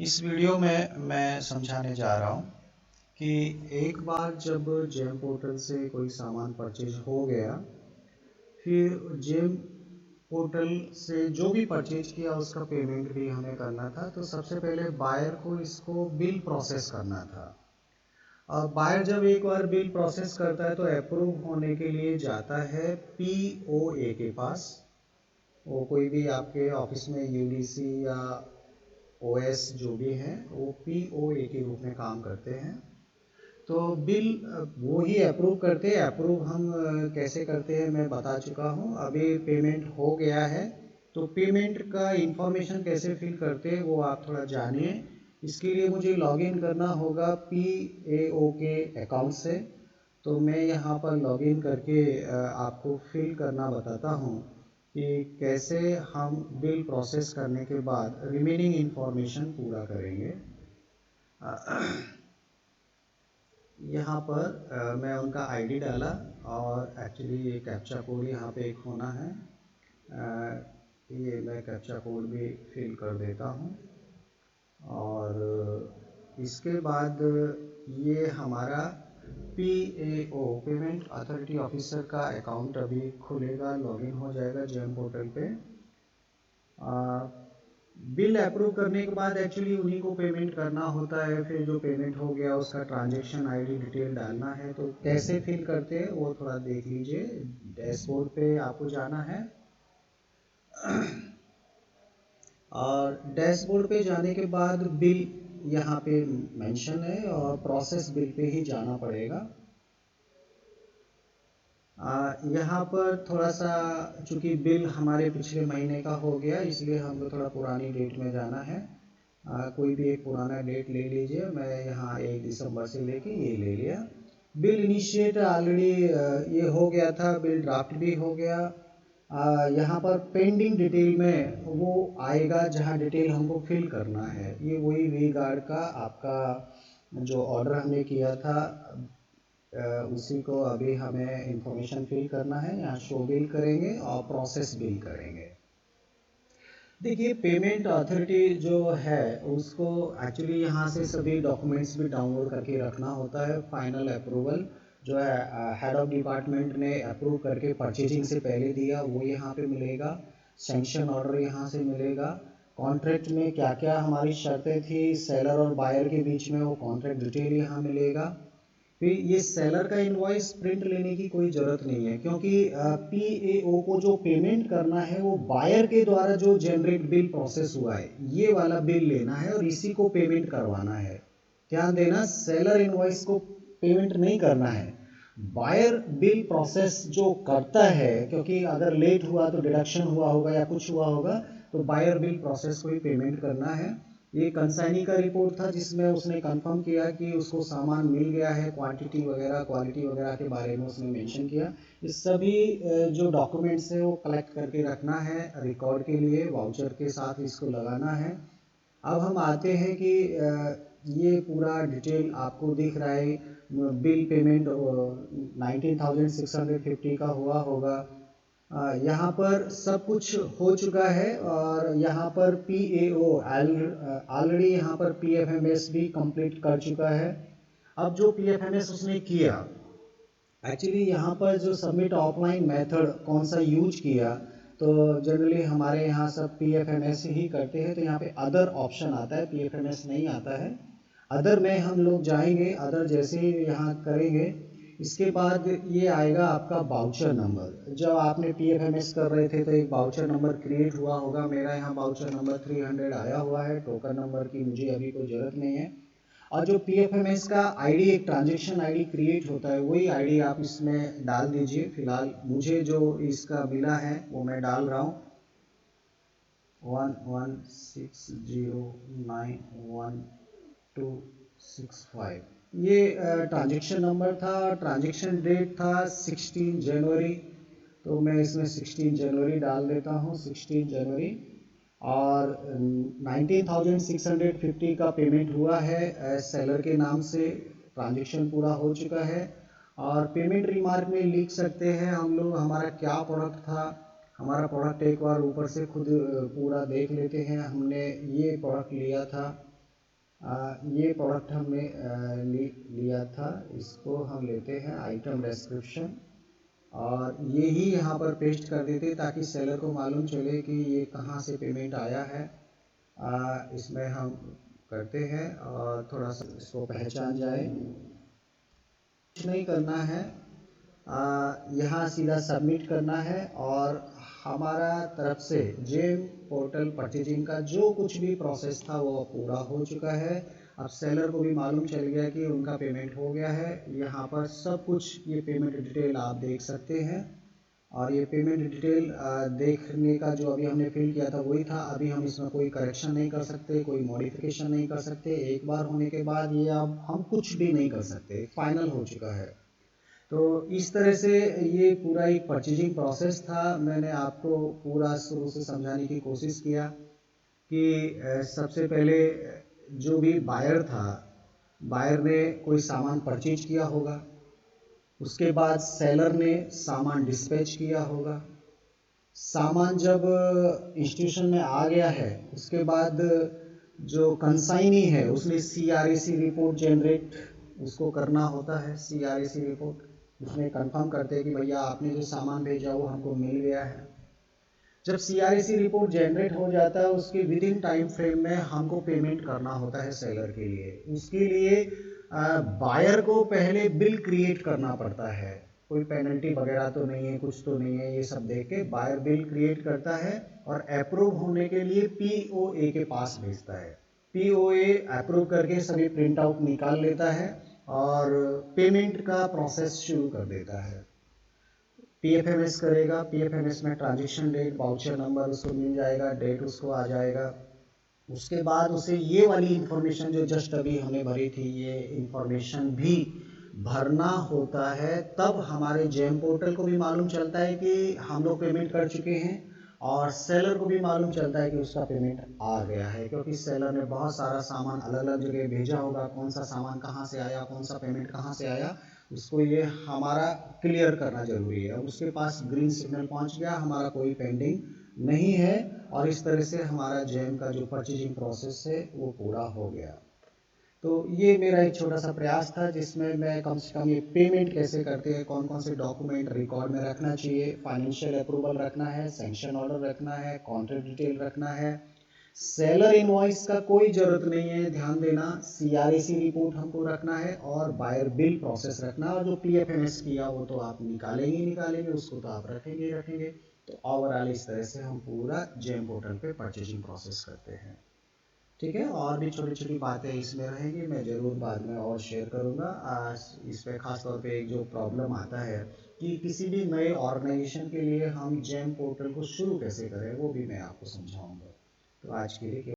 इस वीडियो में मैं समझाने जा रहा हूँ कि एक बार जब जेम पोर्टल से कोई सामान परचेज हो गया, फिर जेम पोर्टल से जो भी परचेज किया उसका पेमेंट भी हमें करना था। तो सबसे पहले बायर को इसको बिल प्रोसेस करना था। अब बायर जब एक बार बिल प्रोसेस करता है तो अप्रूव होने के लिए जाता है POA के पास। वो कोई भी आपके ऑफिस में UDC या OS जो भी हैं वो POA के रूप में काम करते हैं। तो बिल वो ही अप्रूव करते हैं। अप्रूव हम कैसे करते हैं मैं बता चुका हूँ। अभी पेमेंट हो गया है तो पेमेंट का इंफॉर्मेशन कैसे फिल करते हैं वो आप थोड़ा जानिए। इसके लिए मुझे लॉगिन करना होगा PAO के अकाउंट से। तो मैं यहाँ पर लॉगिन करके आपको फिल करना बताता हूँ कि कैसे हम बिल प्रोसेस करने के बाद रिमेनिंग इंफॉर्मेशन पूरा करेंगे। यहाँ पर मैं उनका आईडी डाला और एक्चुअली ये कैप्चा कोड यहाँ पे एक होना है। ये मैं कैप्चा कोड भी फिल कर देता हूँ और इसके बाद ये हमारा PAO पेमेंट अथॉरिटी ऑफिसर का अकाउंट अभी खुलेगा, लॉगिन हो जाएगा जेम पोर्टल पे। बिल अप्रूव करने के बाद एक्चुअली उन्हीं को पेमेंट करना होता है। फिर जो पेमेंट हो गया उसका ट्रांजैक्शन आईडी डिटेल डालना है। तो कैसे फिल करते हैं वो थोड़ा देख लीजिए। डैशबोर्ड पे आपको जाना है और डैशबोर्ड पे जाने के बाद बिल यहाँ पे मेंशन है और प्रोसेस बिल पे ही जाना पड़ेगा। यहाँ पर थोड़ा सा चूँकि बिल हमारे पिछले महीने का हो गया इसलिए हमको थोड़ा पुरानी डेट में जाना है। कोई भी एक पुराना डेट ले लीजिए। मैं यहाँ 1 दिसंबर से लेके ये ले लिया। बिल इनिशिएट ऑलरेडी ये हो गया था, बिल ड्राफ्ट भी हो गया। यहाँ पर पेंडिंग डिटेल में वो आएगा जहाँ डिटेल हमको फिल करना है। ये वही वी गार्ड का आपका जो ऑर्डर हमने किया था उसी को अभी हमें इंफॉर्मेशन फिल करना है। यहाँ शो बिल करेंगे और प्रोसेस बिल करेंगे। देखिए पेमेंट अथॉरिटी जो है उसको एक्चुअली यहाँ से सभी डॉक्यूमेंट्स भी डाउनलोड करके रखना होता है। फाइनल अप्रूवल जो है हेड ऑफ डिपार्टमेंट ने अप्रूव करके परचेजिंग से पहले दिया वो यहाँ पे मिलेगा। सैंक्शन ऑर्डर यहाँ से मिलेगा। कॉन्ट्रैक्ट में क्या क्या हमारी शर्तें थी सेलर और बायर के बीच में वो कॉन्ट्रैक्ट डिटेल यहाँ मिलेगा। फिर ये सेलर का इनवॉइस प्रिंट लेने की कोई ज़रूरत नहीं है क्योंकि PAO को जो पेमेंट करना है वो बायर के द्वारा जो जनरेट बिल प्रोसेस हुआ है ये वाला बिल लेना है और इसी को पेमेंट करवाना है। ध्यान देना सेलर इनवॉइस को पेमेंट नहीं करना है। बायर बिल प्रोसेस जो करता है क्योंकि अगर लेट हुआ तो डिडक्शन हुआ होगा या कुछ हुआ होगा तो बायर बिल प्रोसेस को ही पेमेंट करना है। ये कंसाइनी का रिपोर्ट था जिसमें उसने कंफर्म किया कि उसको सामान मिल गया है, क्वांटिटी वगैरह क्वालिटी वगैरह के बारे में उसने मेंशन किया। ये सभी जो डॉक्यूमेंट्स है वो कलेक्ट करके रखना है रिकॉर्ड के लिए, वाउचर के साथ इसको लगाना है। अब हम आते हैं कि ये पूरा डिटेल आपको दिख रहा है। बिल पेमेंट 19,650 का हुआ होगा। यहाँ पर सब कुछ हो चुका है और यहाँ पर PAO ऑलरेडी यहाँ पर PFMS भी कंप्लीट कर चुका है। अब जो PFMS उसने किया एक्चुअली यहाँ पर जो सबमिट ऑफलाइन मेथड कौन सा यूज किया तो जनरली हमारे यहाँ सब PFMS ही करते हैं। तो यहाँ पे अदर ऑप्शन आता है, PFMS नहीं आता है। अदर में हम लोग जाएंगे, अदर जैसे ही यहाँ करेंगे इसके बाद ये आएगा आपका बाउचर नंबर। जब आपने PFMS कर रहे थे तो एक बाउचर नंबर क्रिएट हुआ होगा। मेरा यहाँ बाउचर नंबर 300 आया हुआ है। टोकन नंबर की मुझे अभी कोई ज़रूरत नहीं है। और जो PFMS का आईडी एक ट्रांजैक्शन आईडी क्रिएट होता है वही आईडी आप इसमें डाल दीजिए। फिलहाल मुझे जो इसका मिला है वो मैं डाल रहा हूँ 1160911265। ये ट्रांजैक्शन नंबर था, ट्रांजैक्शन डेट था 16 जनवरी। तो मैं इसमें 16 जनवरी डाल देता हूँ, 16 जनवरी। और 19,650 का पेमेंट हुआ है सेलर के नाम से। ट्रांजैक्शन पूरा हो चुका है और पेमेंट रिमार्क में लिख सकते हैं हम लोग हमारा क्या प्रोडक्ट था। हमारा प्रोडक्ट एक बार ऊपर से खुद पूरा देख लेते हैं। हमने ये प्रोडक्ट लिया था ये प्रोडक्ट हमने लिया था, इसको हम लेते हैं आइटम डिस्क्रिप्शन और ये ही यहाँ पर पेस्ट कर देते ताकि सेलर को मालूम चले कि ये कहाँ से पेमेंट आया है। इसमें हम करते हैं और थोड़ा सा इसको पहचान जाए, कुछ नहीं करना है, यहाँ सीधा सबमिट करना है और हमारा तरफ से जेम पोर्टल परचेजिंग का जो कुछ भी प्रोसेस था वो पूरा हो चुका है। अब सेलर को भी मालूम चल गया कि उनका पेमेंट हो गया है। यहाँ पर सब कुछ ये पेमेंट डिटेल आप देख सकते हैं और ये पेमेंट डिटेल देखने का जो अभी हमने फिल किया था वही था। अभी हम इसमें कोई करेक्शन नहीं कर सकते, कोई मॉडिफिकेशन नहीं कर सकते। एक बार होने के बाद ये अब हम कुछ भी नहीं कर सकते, फाइनल हो चुका है। तो इस तरह से ये पूरा एक परचेजिंग प्रोसेस था। मैंने आपको पूरा शुरू से समझाने की कोशिश किया कि सबसे पहले जो भी बायर था, बायर ने कोई सामान परचेज किया होगा, उसके बाद सेलर ने सामान डिस्पैच किया होगा। सामान जब इंस्टीट्यूशन में आ गया है उसके बाद जो कंसाइनी है उसने CRAC रिपोर्ट जनरेट उसको करना होता है। CRAC रिपोर्ट उसमें कंफर्म करते हैं कि भैया आपने जो सामान भेजा वो हमको मिल गया है। जब CRAC रिपोर्ट जनरेट हो जाता है उसके विद इन टाइम फ्रेम में हमको पेमेंट करना होता है सेलर के लिए। उसके लिए बायर को पहले बिल क्रिएट करना पड़ता है, कोई पेनल्टी वगैरह तो नहीं है, कुछ तो नहीं है, ये सब देख के बायर बिल क्रिएट करता है और अप्रूव होने के लिए POA के पास भेजता है। POA अप्रूव करके सभी प्रिंट आउट निकाल लेता है और पेमेंट का प्रोसेस शुरू कर देता है। PFMS करेगा, PFMS में ट्रांजेक्शन डेट, वाउचर नंबर उसको मिल जाएगा, डेट उसको आ जाएगा। उसके बाद उसे ये वाली इंफॉर्मेशन जो जस्ट अभी हमने भरी थी ये इंफॉर्मेशन भी भरना होता है। तब हमारे जेम पोर्टल को भी मालूम चलता है कि हम लोग पेमेंट कर चुके हैं और सेलर को भी मालूम चलता है कि उसका पेमेंट आ गया है, क्योंकि सेलर ने बहुत सारा सामान अलग अलग जगह भेजा होगा। कौन सा सामान कहाँ से आया, कौन सा पेमेंट कहाँ से आया, उसको ये हमारा क्लियर करना जरूरी है। उसके पास ग्रीन सिग्नल पहुंच गया, हमारा कोई पेंडिंग नहीं है और इस तरह से हमारा जेम का जो परचेजिंग प्रोसेस है वो पूरा हो गया। तो ये मेरा एक छोटा सा प्रयास था जिसमें मैं कम से कम ये पेमेंट कैसे करते हैं, कौन कौन से डॉक्यूमेंट रिकॉर्ड में रखना चाहिए, फाइनेंशियल अप्रूवल रखना है, सैंक्शन ऑर्डर रखना है, कॉन्ट्रैक्ट डिटेल रखना है, सेलर इनवॉइस का कोई जरूरत नहीं है, ध्यान देना। CRAC रिपोर्ट हमको रखना है और बायर बिल प्रोसेस रखना है और जो PFMS किया वो तो आप निकालेंगे, उसको तो आप रखेंगे ही रखेंगे। तो ओवरऑल इस तरह से हम पूरा जेम पोर्टल पे परचेजिंग प्रोसेस करते हैं। ठीक है, और भी छोटी छोटी बातें इसमें रहेंगी, मैं ज़रूर बाद में और शेयर करूँगा। आज इस पे खास तौर पे एक जो प्रॉब्लम आता है कि किसी भी नए ऑर्गेनाइजेशन के लिए हम जेम पोर्टल को शुरू कैसे करें वो भी मैं आपको समझाऊंगा। तो आज के लिए